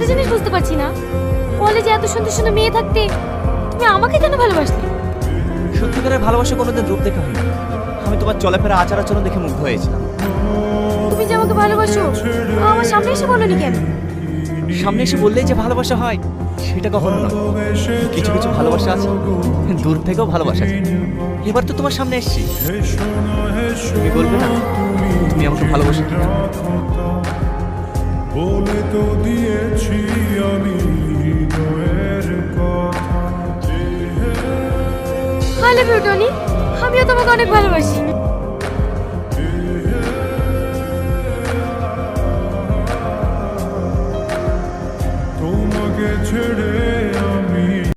একটা জিনিস বুঝতে পারছি না, কলেজে এত সুন্দর সুন্দর মেয়ে থাকতে তুমি আমাকে কেন ভালোবাসলে? সত্যিকারের ভালোবাসা কোনোদিন রূপ দেখা হয়নি। আমি তোমার চলাফেরা আচার আচরণ দেখে মুগ্ধ হয়েছিলাম। তুমি যে আমাকে ভালোবাসো আমার সামনে এসে বলোনি কেন? সামনে এসে বললেই যে ভালোবাসা হয় সেটা কখনো নয়। কিছু কিছু ভালোবাসা আছে দূর থেকেও ভালোবাসা যায়। এবার তো তোমার সামনে এসেছি, তুমি বলবে না তুমি আমাকে ভালোবাসো কিনা? বলে তো দিয়েছি আমি হৃদয়ের কথা। আই লাভ ইউ টনি, আমিও তোমাকে অনেক ভালোবাসি। তোমাকে ছেড়ে